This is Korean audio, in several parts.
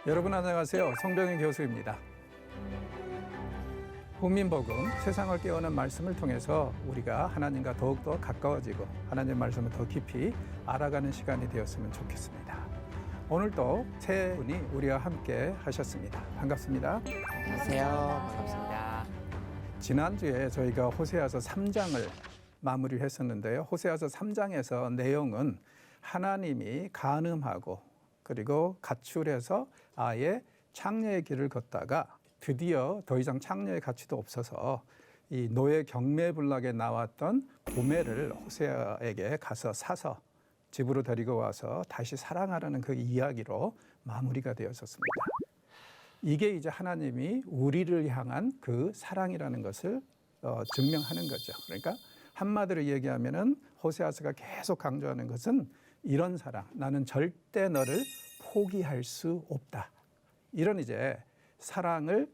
여러분 안녕하세요. 성병희 교수입니다. 국민복음, 세상을 깨우는 말씀을 통해서 우리가 하나님과 더욱더 가까워지고 하나님의 말씀을 더 깊이 알아가는 시간이 되었으면 좋겠습니다. 오늘도 세 분이 우리와 함께 하셨습니다. 반갑습니다. 안녕하세요. 반갑습니다. 지난주에 저희가 호세아서 3장을 마무리했었는데요. 호세아서 3장에서 내용은 하나님이 간음하고 그리고 가출해서 아예 창녀의 길을 걷다가 드디어 더 이상 창녀의 가치도 없어서 이 노예 경매불락에 나왔던 고매를 호세아에게 가서 사서 집으로 데리고 와서 다시 사랑하라는 그 이야기로 마무리가 되었었습니다. 이게 이제 하나님이 우리를 향한 그 사랑이라는 것을 증명하는 거죠. 그러니까 한마디로 얘기하면은 호세아서가 계속 강조하는 것은 이런 사랑, 나는 절대 너를 포기할 수 없다. 이런 이제 사랑을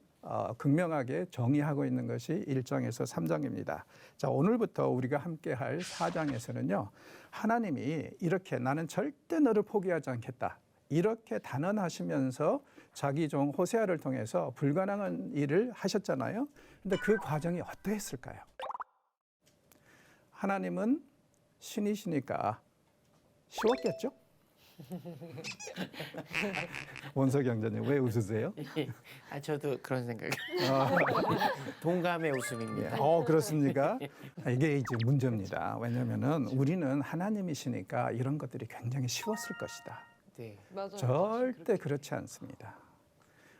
극명하게 정의하고 있는 것이 1장에서 3장입니다. 자, 오늘부터 우리가 함께 할 4장에서는요. 하나님이 이렇게 나는 절대 너를 포기하지 않겠다. 이렇게 단언하시면서 자기 종 호세아를 통해서 불가능한 일을 하셨잖아요. 근데 그 과정이 어떠했을까요? 하나님은 신이시니까 쉬웠겠죠? 원석이 형제님 왜 웃으세요? 저도 그런 생각. 동감의 웃음입니다. 그렇습니까? 이게 이제 문제입니다. 왜냐하면은 우리는 하나님이시니까 이런 것들이 굉장히 쉬웠을 것이다. 네. 맞아요. 절대 그렇지 않습니다.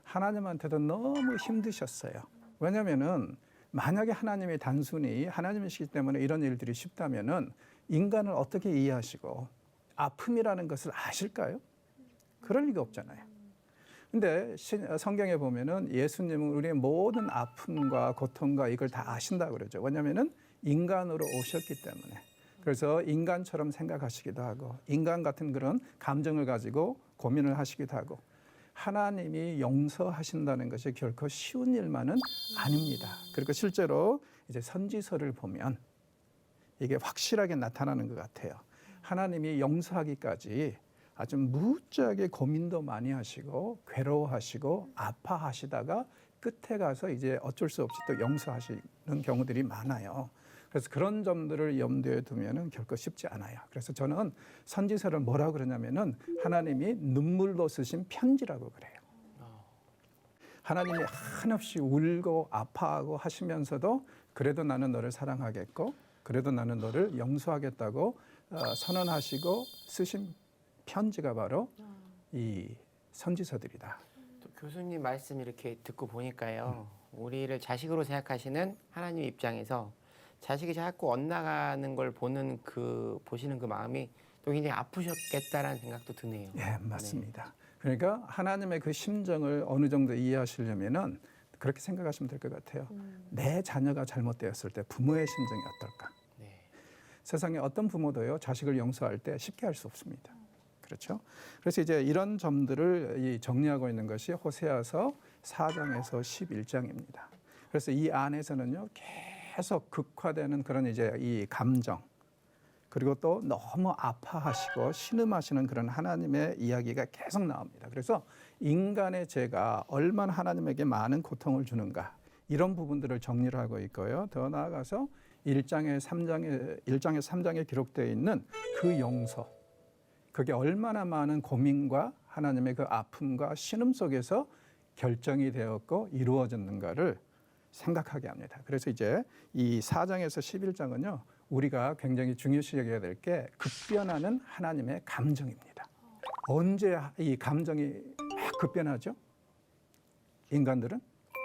하나님한테도 너무 힘드셨어요. 왜냐하면은 만약에 하나님이 단순히 하나님이시기 때문에 이런 일들이 쉽다면은 인간을 어떻게 이해하시고 아픔이라는 것을 아실까요? 그럴 리가 없잖아요. 근데 성경에 보면은 예수님은 우리의 모든 아픔과 고통과 이걸 다 아신다고 그러죠. 왜냐하면은 인간으로 오셨기 때문에. 그래서 인간처럼 생각하시기도 하고 인간 같은 그런 감정을 가지고 고민을 하시기도 하고 하나님이 용서하신다는 것이 결코 쉬운 일만은 아닙니다. 그리고 실제로 이제 선지서를 보면 이게 확실하게 나타나는 것 같아요. 하나님이 용서하기까지 아주 무지하게 고민도 많이 하시고 괴로워하시고 아파하시다가 끝에 가서 이제 어쩔 수 없이 또 용서하시는 경우들이 많아요. 그래서 그런 점들을 염두에 두면은 결코 쉽지 않아요. 그래서 저는 선지서를 뭐라고 그러냐면은 하나님이 눈물로 쓰신 편지라고 그래요. 하나님이 한없이 울고 아파하고 하시면서도 그래도 나는 너를 사랑하겠고 그래도 나는 너를 용서하겠다고 선언하시고 쓰신 편지가 바로 이 선지서들이다. 또 교수님 말씀 이렇게 듣고 보니까요. 우리를 자식으로 생각하시는 하나님 입장에서 자식이 자꾸 엇나가는 걸 보시는 그 마음이 또 굉장히 아프셨겠다라는 생각도 드네요. 예, 맞습니다. 네. 그러니까 하나님의 그 심정을 어느 정도 이해하시려면은 그렇게 생각하시면 될 것 같아요. 내 자녀가 잘못되었을 때 부모의 심정이 어떨까? 네. 세상에 어떤 부모도요, 자식을 용서할 때 쉽게 할 수 없습니다. 그렇죠? 그래서 이제 이런 점들을 정리하고 있는 것이 호세아서 4장에서 11장입니다. 그래서 이 안에서는요, 계속 극화되는 그런 이제 이 감정, 그리고 또 너무 아파하시고 신음하시는 그런 하나님의 이야기가 계속 나옵니다. 그래서 인간의 죄가 얼마나 하나님에게 많은 고통을 주는가, 이런 부분들을 정리를 하고 있고요. 더 나아가서 1장에서 3장에 기록되어 있는 그 용서, 그게 얼마나 많은 고민과 하나님의 그 아픔과 신음 속에서 결정이 되었고 이루어졌는가를 생각하게 합니다. 그래서 이제 이 4장에서 11장은요, 우리가 굉장히 중요시 여겨야 될 게 급변하는 하나님의 감정입니다. 언제 이 감정이 막 급변하죠? 인간들은?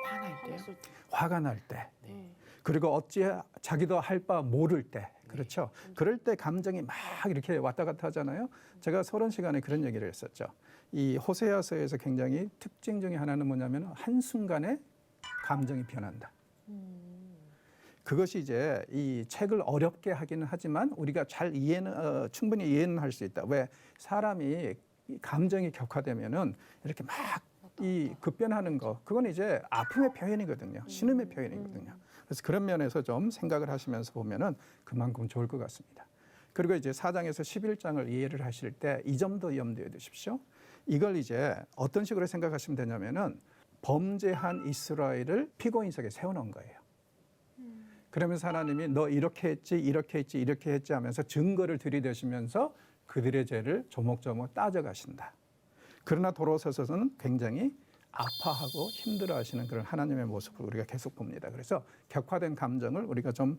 화날 때요? 화가 날 때. 네. 그리고 어찌 자기도 할 바 모를 때. 그렇죠. 그럴 때 감정이 막 이렇게 왔다 갔다 하잖아요. 제가 서론 시간에 그런 얘기를 했었죠. 이 호세아서에서 굉장히 특징 중에 하나는 뭐냐면 한순간에 감정이 변한다. 그것이 이제 이 책을 어렵게 하기는 하지만 우리가 잘 이해는 충분히 이해는 할 수 있다. 왜 사람이 감정이 격화되면은 이렇게 막 이 급변하는 거, 그건 이제 아픔의 표현이거든요. 신음의 표현이거든요. 그래서 그런 면에서 좀 생각을 하시면서 보면은 그만큼 좋을 것 같습니다. 그리고 이제 4장에서 11장을 이해를 하실 때 이 점도 염두에 두십시오. 이걸 이제 어떤 식으로 생각하시면 되냐면은 범죄한 이스라엘을 피고인석에 세워놓은 거예요. 그러면서 하나님이 너 이렇게 했지, 이렇게 했지, 이렇게 했지 하면서 증거를 들이대시면서 그들의 죄를 조목조목 따져가신다. 그러나 돌아서서는 굉장히 아파하고 힘들어하시는 그런 하나님의 모습을 우리가 계속 봅니다. 그래서 격화된 감정을 우리가 좀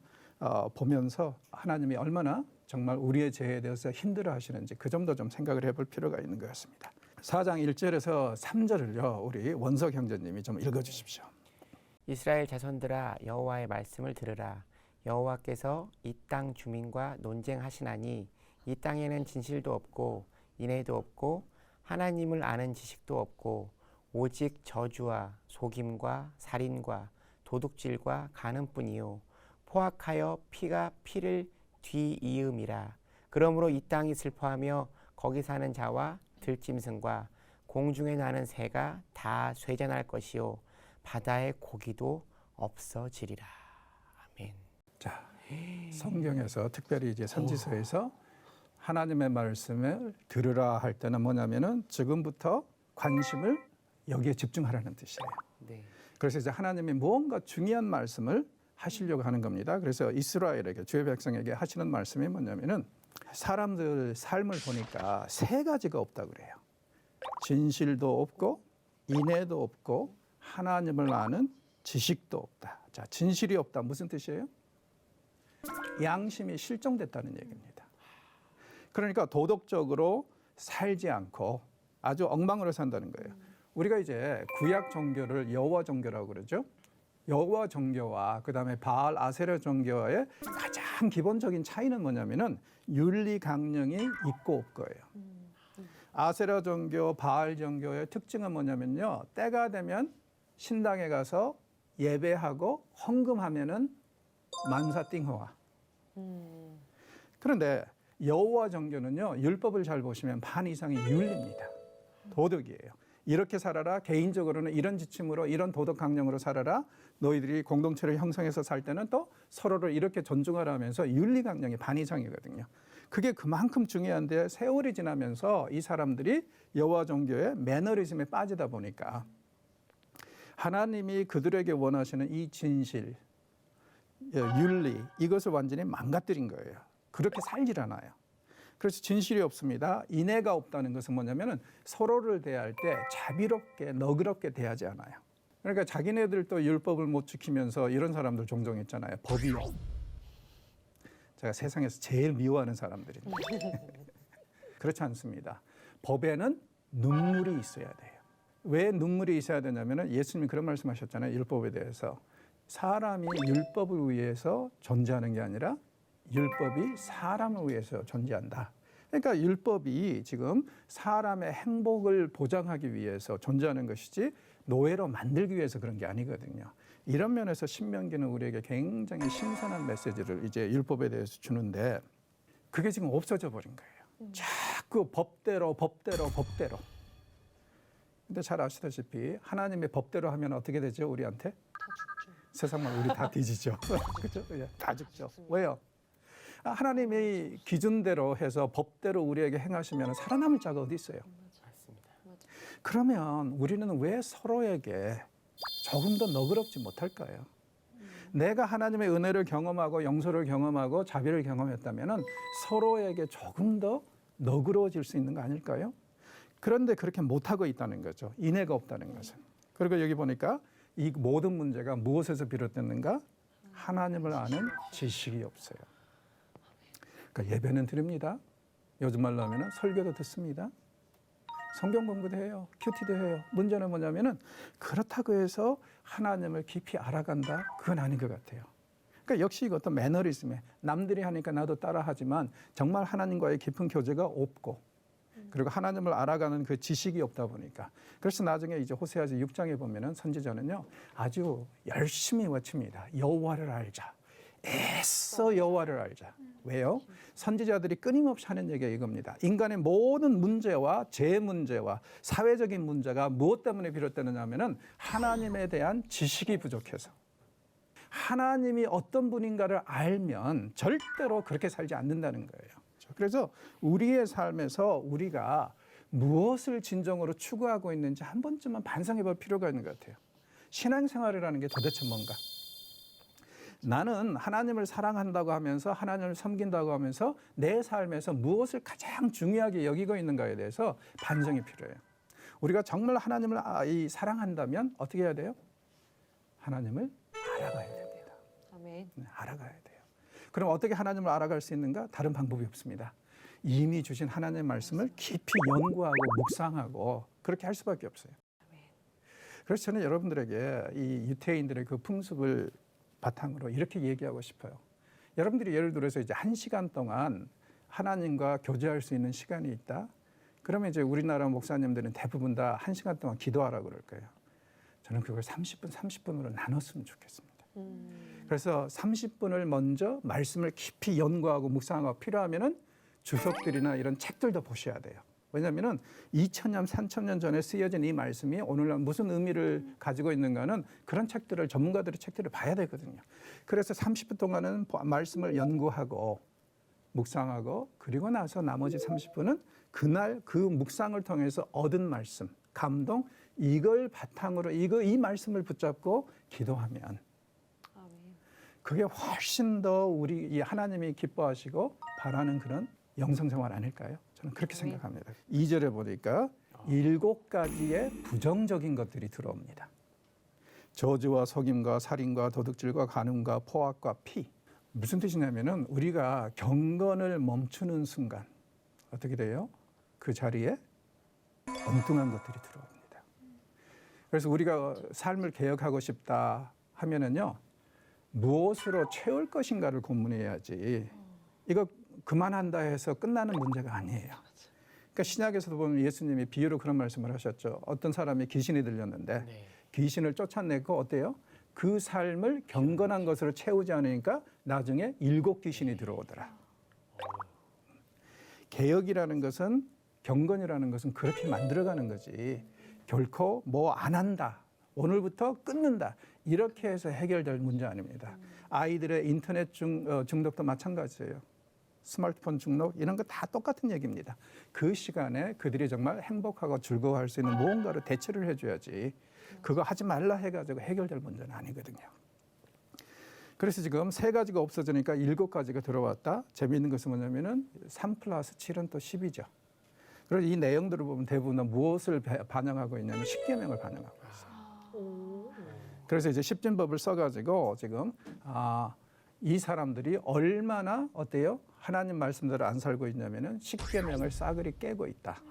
보면서 하나님이 얼마나 정말 우리의 죄에 대해서 힘들어하시는지 그 점도 좀 생각을 해볼 필요가 있는 것 같습니다. 4장 1절에서 3절을요. 우리 원석 형제님이 좀 읽어주십시오. 이스라엘 자손들아 여호와의 말씀을 들으라. 여호와께서 이 땅 주민과 논쟁하시나니 이 땅에는 진실도 없고 인애도 없고 하나님을 아는 지식도 없고 오직 저주와 속임과 살인과 도둑질과 간음뿐이요 포악하여 피가 피를 뒤이음이라. 그러므로 이 땅이 슬퍼하며 거기 사는 자와 들짐승과 공중에 나는 새가 다 쇠잔할 것이요 바다의 고기도 없어지리라. 아멘. 자, 성경에서 특별히 이제 선지서에서 하나님의 말씀을 들으라 할 때는 뭐냐면은 지금부터 관심을 여기에 집중하라는 뜻이에요. 네. 그래서 이제 하나님이 무언가 중요한 말씀을 하시려고 하는 겁니다. 그래서 이스라엘에게 주의 백성에게 하시는 말씀이 뭐냐면은 사람들 삶을 보니까 세 가지가 없다 그래요. 진실도 없고 인애도 없고 하나님을 아는 지식도 없다. 자, 진실이 없다 무슨 뜻이에요? 양심이 실종됐다는 얘기입니다. 그러니까 도덕적으로 살지 않고 아주 엉망으로 산다는 거예요. 우리가 이제 구약 종교를 여호와 종교라고 그러죠. 여호와 종교와 그다음에 바알 아세라 종교의 가장 기본적인 차이는 뭐냐면은 윤리 강령이 있고 없고예요. 아세라 종교, 바알 종교의 특징은 뭐냐면요. 때가 되면 신당에 가서 예배하고 헌금하면은 만사띵호화. 그런데 여호와 종교는요. 율법을 잘 보시면 반 이상이 윤리입니다. 도덕이에요. 이렇게 살아라. 개인적으로는 이런 지침으로 이런 도덕 강령으로 살아라. 너희들이 공동체를 형성해서 살 때는 또 서로를 이렇게 존중하라 하면서 윤리 강령이 반 이상이거든요. 그게 그만큼 중요한데 세월이 지나면서 이 사람들이 여호와 종교의 매너리즘에 빠지다 보니까 하나님이 그들에게 원하시는 이 진실, 윤리 이것을 완전히 망가뜨린 거예요. 그렇게 살질 않아요. 그래서 진실이 없습니다. 인애가 없다는 것은 뭐냐면은 서로를 대할 때 자비롭게 너그럽게 대하지 않아요. 그러니까 자기네들도 율법을 못 지키면서 이런 사람들 종종 있잖아요. 법이요. 제가 세상에서 제일 미워하는 사람들인데 그렇지 않습니다. 법에는 눈물이 있어야 돼요. 왜 눈물이 있어야 되냐면은 예수님이 그런 말씀하셨잖아요. 율법에 대해서 사람이 율법을 위해서 존재하는 게 아니라 율법이 사람을 위해서 존재한다. 그러니까 율법이 지금 사람의 행복을 보장하기 위해서 존재하는 것이지 노예로 만들기 위해서 그런 게 아니거든요. 이런 면에서 신명기는 우리에게 굉장히 신선한 메시지를 이제 율법에 대해서 주는데 그게 지금 없어져 버린 거예요. 자꾸 법대로. 근데 잘 아시다시피 하나님의 법대로 하면 어떻게 되죠? 우리한테? 세상만 우리 다 뒤지죠. 그렇죠? 다 죽죠. 왜요? 하나님의 기준대로 해서 법대로 우리에게 행하시면 살아남을 자가 어디 있어요? 맞습니다. 그러면 우리는 왜 서로에게 조금 더 너그럽지 못할까요? 내가 하나님의 은혜를 경험하고 용서를 경험하고 자비를 경험했다면 서로에게 조금 더 너그러워질 수 있는 거 아닐까요? 그런데 그렇게 못하고 있다는 거죠. 인애가 없다는 것은. 그리고 여기 보니까 이 모든 문제가 무엇에서 비롯됐는가? 하나님을 아는 지식이 없어요. 그러니까 예배는 드립니다. 요즘 말로 하면 설교도 듣습니다. 성경 공부도 해요. 큐티도 해요. 문제는 뭐냐면은 그렇다고 해서 하나님을 깊이 알아간다? 그건 아닌 것 같아요. 그러니까 역시 이것도 매너리즘에 남들이 하니까 나도 따라하지만 정말 하나님과의 깊은 교제가 없고 그리고 하나님을 알아가는 그 지식이 없다 보니까 그래서 나중에 이제 호세아서 6장에 보면은 선지자는요 아주 열심히 외칩니다. 여호와를 알자. 애써 여호와를 알자. 왜요? 선지자들이 끊임없이 하는 얘기가 이겁니다. 인간의 모든 문제와 제 문제와 사회적인 문제가 무엇 때문에 비롯되느냐 하면은 하나님에 대한 지식이 부족해서 하나님이 어떤 분인가를 알면 절대로 그렇게 살지 않는다는 거예요. 그래서 우리의 삶에서 우리가 무엇을 진정으로 추구하고 있는지 한 번쯤은 반성해 볼 필요가 있는 것 같아요. 신앙생활이라는 게 도대체 뭔가? 나는 하나님을 사랑한다고 하면서 하나님을 섬긴다고 하면서 내 삶에서 무엇을 가장 중요하게 여기고 있는가에 대해서 반성이 필요해요. 우리가 정말 하나님을 사랑한다면 어떻게 해야 돼요? 하나님을 알아가야 됩니다. 아멘. 알아가야 돼요. 그럼 어떻게 하나님을 알아갈 수 있는가? 다른 방법이 없습니다. 이미 주신 하나님의 말씀을 깊이 연구하고 묵상하고 그렇게 할 수밖에 없어요. 그래서 저는 여러분들에게 이 유태인들의 그 풍습을 바탕으로 이렇게 얘기하고 싶어요. 여러분들이 예를 들어서 이제 1시간 동안 하나님과 교제할 수 있는 시간이 있다. 그러면 이제 우리나라 목사님들은 대부분 다 1시간 동안 기도하라고 그럴 거예요. 저는 그걸 30분으로 나눴으면 좋겠습니다. 그래서 30분을 먼저 말씀을 깊이 연구하고 묵상하고 필요하면은 주석들이나 이런 책들도 보셔야 돼요. 왜냐하면 2000년, 3000년 전에 쓰여진 이 말씀이 오늘날 무슨 의미를 가지고 있는가는 그런 책들을 전문가들의 책들을 봐야 되거든요. 그래서 30분 동안은 말씀을 연구하고 묵상하고 그리고 나서 나머지 30분은 그날 그 묵상을 통해서 얻은 말씀, 감동 이걸 바탕으로 이 말씀을 붙잡고 기도하면 그게 훨씬 더 우리 이 하나님이 기뻐하시고 바라는 그런 영성생활 아닐까요? 저는 그렇게 생각합니다. 2절에 보니까 7가지의 부정적인 것들이 들어옵니다. 저주와 속임과 살인과 도둑질과 간음과 포악과 피. 무슨 뜻이냐면은 우리가 경건을 멈추는 순간 어떻게 돼요? 그 자리에 엉뚱한 것들이 들어옵니다. 그래서 우리가 삶을 개혁하고 싶다 하면은요. 무엇으로 채울 것인가를 고민해야지. 이거 그만한다 해서 끝나는 문제가 아니에요. 그러니까 신약에서도 보면 예수님이 비유로 그런 말씀을 하셨죠. 어떤 사람이 귀신이 들렸는데 귀신을 쫓아내고 어때요? 그 삶을 경건한 것으로 채우지 않으니까 나중에 7귀신이 들어오더라. 개혁이라는 것은 경건이라는 것은 그렇게 만들어가는 거지. 결코 뭐 안 한다. 오늘부터 끊는다. 이렇게 해서 해결될 문제 아닙니다. 아이들의 인터넷 중독도 마찬가지예요. 스마트폰 중독 이런 거 다 똑같은 얘기입니다. 그 시간에 그들이 정말 행복하고 즐거워할 수 있는 무언가로 대처를 해줘야지 그거 하지 말라 해가지고 해결될 문제는 아니거든요. 그래서 지금 3가지가 없어지니까 7가지가 들어왔다. 재미있는 것은 뭐냐면은 3+7은 또 10이죠. 그래서 이 내용들을 보면 대부분 무엇을 반영하고 있냐면 십계명을 반영하고 있어요. 그래서 이제 십진법을 써가지고 지금 이 사람들이 얼마나 어때요? 하나님 말씀대로 안 살고 있냐면은 십계명을 싸그리 깨고 있다.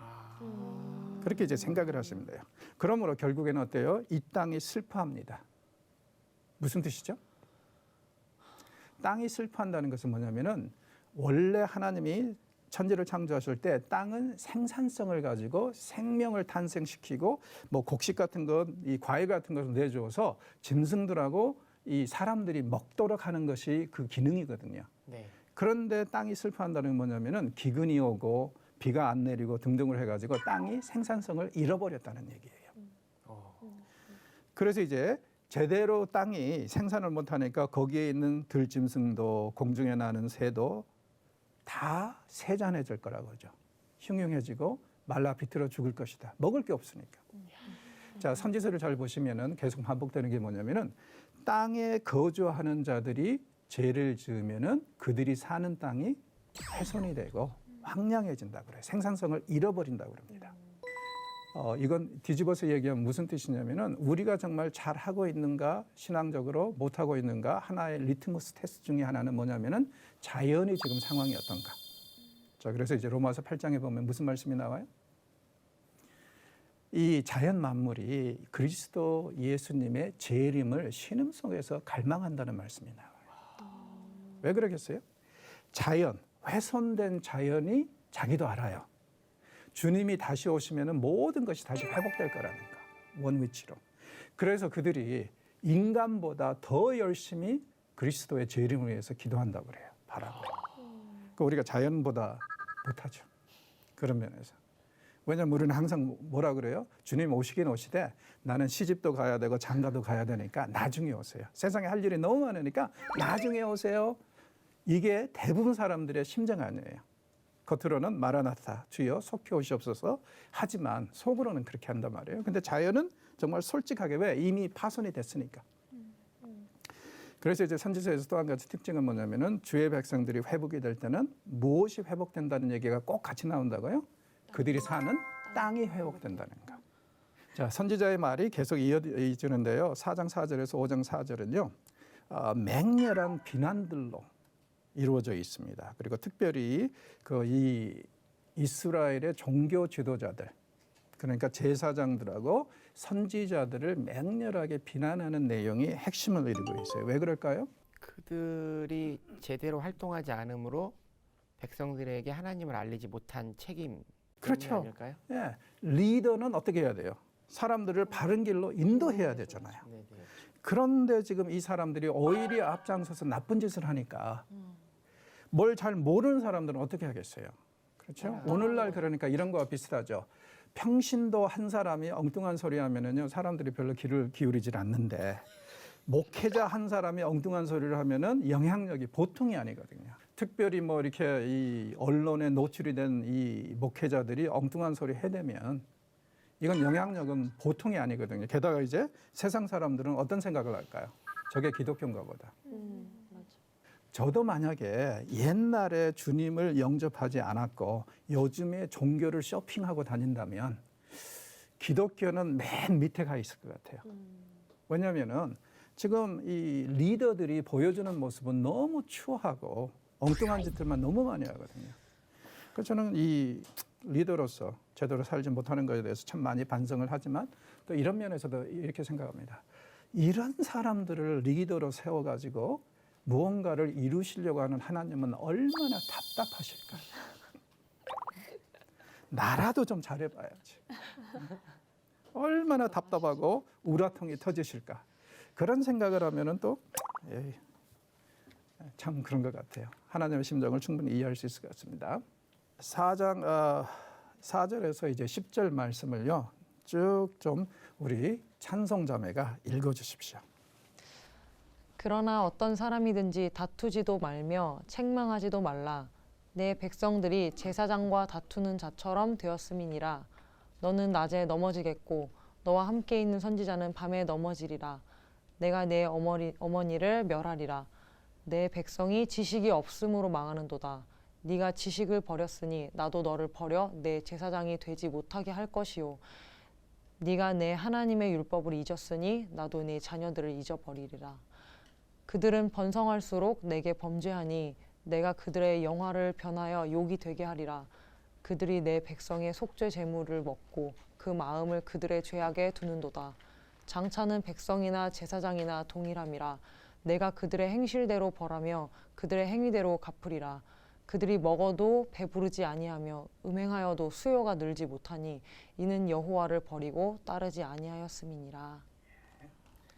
그렇게 이제 생각을 하시면 돼요. 그러므로 결국에는 어때요? 이 땅이 슬퍼합니다. 무슨 뜻이죠? 땅이 슬퍼한다는 것은 뭐냐면은 원래 하나님이 천지를 창조하실 때 땅은 생산성을 가지고 생명을 탄생시키고 뭐 곡식 같은 것, 이 과일 같은 것을 내줘서 짐승들하고 이 사람들이 먹도록 하는 것이 그 기능이거든요. 네. 그런데 땅이 슬퍼한다는 건 뭐냐면은 기근이 오고 비가 안 내리고 등등을 해가지고 땅이 생산성을 잃어버렸다는 얘기예요. 그래서 이제 제대로 땅이 생산을 못하니까 거기에 있는 들짐승도 공중에 나는 새도 다 세잔해질 거라고 하죠. 흉흉해지고 말라 비틀어 죽을 것이다. 먹을 게 없으니까. 자, 선지서를 잘 보시면은 계속 반복되는 게 뭐냐면은 땅에 거주하는 자들이 죄를 지으면은 그들이 사는 땅이 훼손이 되고 황량해진다 그래요. 생산성을 잃어버린다고 그럽니다. 이건 뒤집어서 얘기하면 무슨 뜻이냐면은 우리가 정말 잘 하고 있는가 신앙적으로 못 하고 있는가 하나의 리트머스 테스트 중에 하나는 뭐냐면은 자연의 지금 상황이 어떤가. 자, 그래서 이제 로마서 8장에 보면 무슨 말씀이 나와요? 이 자연 만물이 그리스도 예수님의 재림을 신음 속에서 갈망한다는 말씀이 나와요. 왜 그러겠어요? 자연, 훼손된 자연이 자기도 알아요. 주님이 다시 오시면 모든 것이 다시 회복될 거라는 거. 원위치로. 그래서 그들이 인간보다 더 열심히 그리스도의 재림을 위해서 기도한다고 그래요. 바라고. 그러니까 우리가 자연보다 못하죠. 그런 면에서. 왜냐하면 우리는 항상 뭐라 그래요? 주님 오시긴 오시되 나는 시집도 가야 되고 장가도 가야 되니까 나중에 오세요. 세상에 할 일이 너무 많으니까 나중에 오세요. 이게 대부분 사람들의 심정 아니에요. 겉으로는 마라나타 주여 속히 오시옵소서 하지만 속으로는 그렇게 한단 말이에요. 근데 자연은 정말 솔직하게 왜 이미 파손이 됐으니까. 그래서 이제 선지서에서 또 한 가지 특징은 뭐냐면은 주의 백성들이 회복이 될 때는 무엇이 회복된다는 얘기가 꼭 같이 나온다고요? 그들이 사는 땅이 회복된다는 거. 자, 선지자의 말이 계속 이어지는데요. 4장 4절에서 5장 4절은요. 맹렬한 비난들로 이루어져 있습니다. 그리고 특별히 이 이스라엘의 종교 지도자들, 그러니까 제사장들하고 선지자들을 맹렬하게 비난하는 내용이 핵심을 이루고 있어요. 왜 그럴까요? 그들이 제대로 활동하지 않으므로 백성들에게 하나님을 알리지 못한 책임 그렇죠. 아닐까요? 예, 리더는 어떻게 해야 돼요? 사람들을 바른 길로 인도해야 되잖아요. 네, 네. 그런데 지금 이 사람들이 오히려 앞장서서 나쁜 짓을 하니까 뭘 잘 모르는 사람들은 어떻게 하겠어요? 그렇죠? 오늘날 그러니까 이런 거와 비슷하죠. 평신도 한 사람이 엉뚱한 소리 하면은요, 사람들이 별로 귀를 기울이질 않는데 목회자 한 사람이 엉뚱한 소리를 하면은 영향력이 보통이 아니거든요. 특별히 뭐 이렇게 이 언론에 노출이 된 이 목회자들이 엉뚱한 소리 해대면 이건 영향력은 보통이 아니거든요. 게다가 이제 세상 사람들은 어떤 생각을 할까요? 저게 기독교인가 보다. 맞아. 저도 만약에 옛날에 주님을 영접하지 않았고 요즘에 종교를 쇼핑하고 다닌다면 기독교는 맨 밑에 가 있을 것 같아요. 왜냐하면은 지금 이 리더들이 보여주는 모습은 너무 추하고 엉뚱한 짓들만 너무 많이 하거든요. 그래서 저는 이 리더로서 제대로 살지 못하는 것에 대해서 참 많이 반성을 하지만 또 이런 면에서도 이렇게 생각합니다. 이런 사람들을 리더로 세워가지고 무언가를 이루시려고 하는 하나님은 얼마나 답답하실까. 나라도 좀 잘해봐야지. 얼마나 답답하고 우라통이 터지실까. 그런 생각을 하면은 또 참 그런 것 같아요. 하나님의 심정을 충분히 이해할 수 있을 것 같습니다. 4장 4절에서 이제 10절 말씀을요. 쭉 좀 우리 찬송자매가 읽어주십시오. 그러나 어떤 사람이든지 다투지도 말며 책망하지도 말라. 내 백성들이 제사장과 다투는 자처럼 되었음이니라. 너는 낮에 넘어지겠고 너와 함께 있는 선지자는 밤에 넘어지리라. 내가 내 어머니를 멸하리라. 내 백성이 지식이 없음으로 망하는도다. 네가 지식을 버렸으니 나도 너를 버려 내 제사장이 되지 못하게 할 것이요. 네가 내 하나님의 율법을 잊었으니 나도 네 자녀들을 잊어버리리라. 그들은 번성할수록 내게 범죄하니 내가 그들의 영화를 변하여 욕이 되게 하리라. 그들이 내 백성의 속죄 제물을 먹고 그 마음을 그들의 죄악에 두는도다. 장차는 백성이나 제사장이나 동일함이라. 내가 그들의 행실대로 벌하며 그들의 행위대로 갚으리라. 그들이 먹어도 배부르지 아니하며 음행하여도 수요가 늘지 못하니 이는 여호와를 버리고 따르지 아니하였음이니라.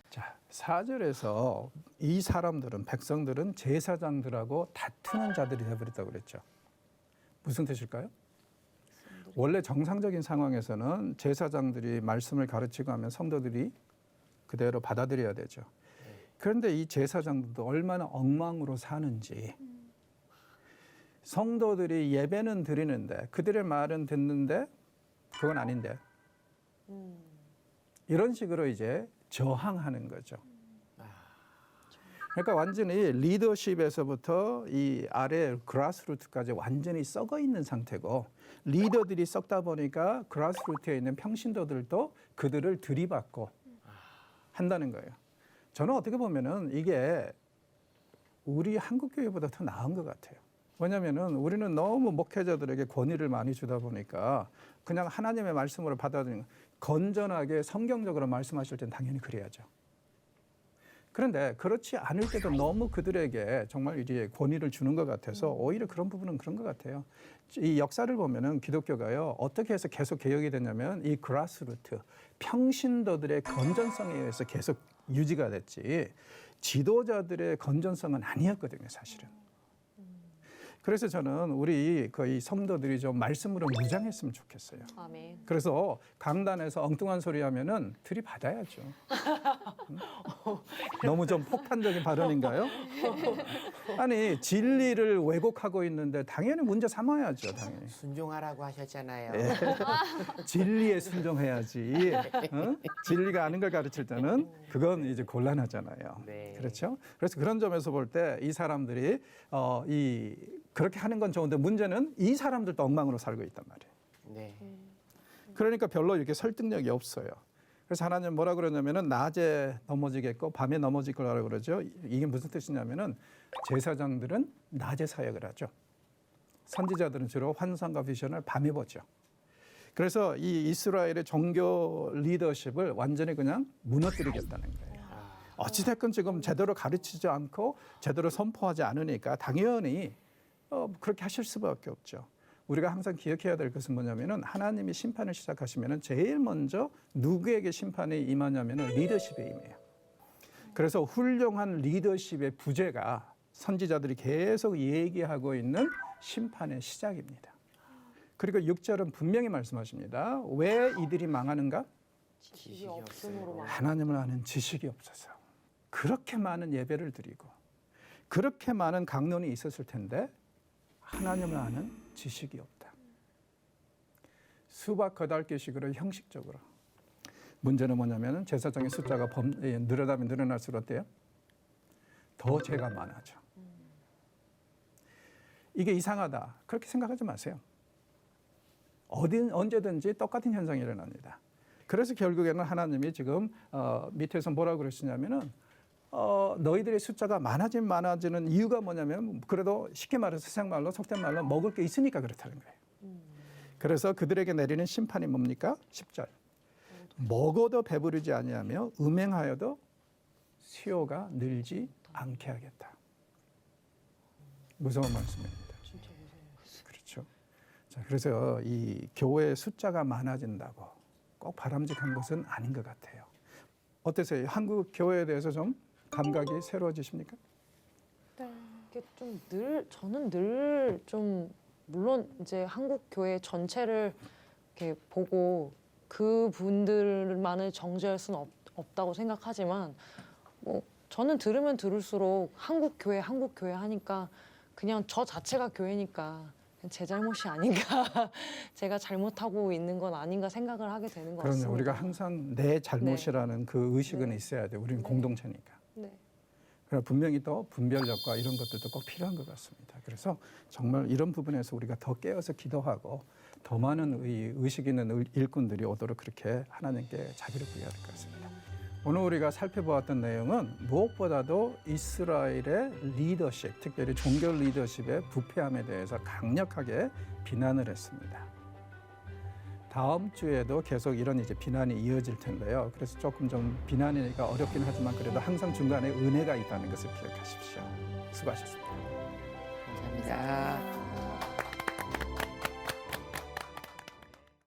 자, 4절에서 이 사람들은 백성들은 제사장들하고 다투는 자들이 되어버렸다고 그랬죠. 무슨 뜻일까요? 원래 정상적인 상황에서는 제사장들이 말씀을 가르치고 하면 성도들이 그대로 받아들여야 되죠. 그런데 이 제사장들도 얼마나 엉망으로 사는지 성도들이 예배는 드리는데 그들의 말은 듣는데 그건 아닌데 이런 식으로 이제 저항하는 거죠. 그러니까 완전히 리더십에서부터 이 아래 그라스루트까지 완전히 썩어 있는 상태고 리더들이 썩다 보니까 그라스루트에 있는 평신도들도 그들을 들이받고 한다는 거예요. 저는 어떻게 보면은 이게 우리 한국교회보다 더 나은 것 같아요. 왜냐하면은 우리는 너무 목회자들에게 권위를 많이 주다 보니까 그냥 하나님의 말씀으로 받아들이는 건전하게 성경적으로 말씀하실 땐 당연히 그래야죠. 그런데 그렇지 않을 때도 너무 그들에게 정말 이제 권위를 주는 것 같아서 오히려 그런 부분은 그런 것 같아요. 이 역사를 보면은 기독교가요 어떻게 해서 계속 개혁이 됐냐면 이 그라스루트 평신도들의 건전성에 의해서 계속 유지가 됐지 지도자들의 건전성은 아니었거든요, 사실은. 그래서 저는 우리 거의 성도들이 좀 말씀으로 무장했으면 좋겠어요. 아멘. 그래서 강단에서 엉뚱한 소리 하면은 들이받아야죠. 응? 너무 좀 폭탄적인 발언인가요? 아니 진리를 왜곡하고 있는데 당연히 문제 삼아야죠. 당연히. 순종하라고 하셨잖아요. 진리에 순종해야지. 어? 진리가 아닌 걸 가르칠 때는 그건 이제 곤란하잖아요. 네. 그렇죠? 그래서 그런 점에서 볼 때 이 사람들이 그렇게 하는 건 좋은데 문제는 이 사람들도 엉망으로 살고 있단 말이에요. 네. 그러니까 별로 이렇게 설득력이 없어요. 그래서 하나님 뭐라 그러냐면은 낮에 넘어지겠고 밤에 넘어질 거라고 그러죠. 이게 무슨 뜻이냐면은 제사장들은 낮에 사역을 하죠. 선지자들은 주로 환상과 비전을 밤에 보죠. 그래서 이 이스라엘의 종교 리더십을 완전히 그냥 무너뜨리겠다는 거예요. 어찌됐건 지금 제대로 가르치지 않고 제대로 선포하지 않으니까 당연히 그렇게 하실 수밖에 없죠. 우리가 항상 기억해야 될 것은 뭐냐면은 하나님이 심판을 시작하시면은 제일 먼저 누구에게 심판이 임하냐면은 리더십에 임해요. 그래서 훌륭한 리더십의 부재가 선지자들이 계속 얘기하고 있는 심판의 시작입니다. 그리고 6절은 분명히 말씀하십니다. 왜 이들이 망하는가? 지식이 없음으로 막. 하나님을 아는 지식이 없어서. 그렇게 많은 예배를 드리고 그렇게 많은 강론이 있었을 텐데 하나님을 아는 지식이 없다. 수박 거달기식으로 형식적으로. 문제는 뭐냐면 제사장의 숫자가 늘어나면 늘어날수록 어때요? 더 죄가 많아져. 이게 이상하다. 그렇게 생각하지 마세요. 언제든지 똑같은 현상이 일어납니다. 그래서 결국에는 하나님이 지금 밑에서 뭐라고 그러시냐면은 너희들의 숫자가 많아지는 이유가 뭐냐면 그래도 쉽게 말해서 세상 말로 속된 말로 먹을 게 있으니까 그렇다는 거예요. 그래서 그들에게 내리는 심판이 뭡니까? 10절. 먹어도 배부르지 아니하며 음행하여도 수요가 늘지 않게 하겠다. 무서운 말씀입니다. 진짜 무서워요. 그렇죠. 자, 그래서 이 교회 숫자가 많아진다고 꼭 바람직한 것은 아닌 것 같아요. 어떠세요? 한국 교회에 대해서 좀 감각이 새로워지십니까? 이게 좀 저는 늘 좀 물론 이제 한국 교회 전체를 이렇게 보고 그 분들만을 정죄할 수는 없다고 생각하지만 뭐 저는 들으면 들을수록 한국 교회 하니까 그냥 저 자체가 교회니까 제 잘못이 아닌가 제가 잘못하고 있는 건 아닌가 생각을 하게 되는 것 그럼요. 같습니다. 우리가 항상 내 잘못이라는 그 의식은 네. 있어야 돼요. 우리는 네. 공동체니까. 네. 그러나 분명히 또 분별력과 이런 것들도 꼭 필요한 것 같습니다. 그래서 정말 이런 부분에서 우리가 더 깨어서 기도하고 더 많은 의식 있는 일꾼들이 오도록 그렇게 하나님께 자비를 구해야 될 것 같습니다. 오늘 우리가 살펴보았던 내용은 무엇보다도 이스라엘의 리더십, 특별히 종교 리더십의 부패함에 대해서 강력하게 비난을 했습니다. 다음 주에도 계속 이런 이제 비난이 이어질 텐데요. 그래서 조금 좀 비난이니까 어렵긴 하지만 그래도 항상 중간에 은혜가 있다는 것을 기억하십시오. 수고하셨습니다. 감사합니다.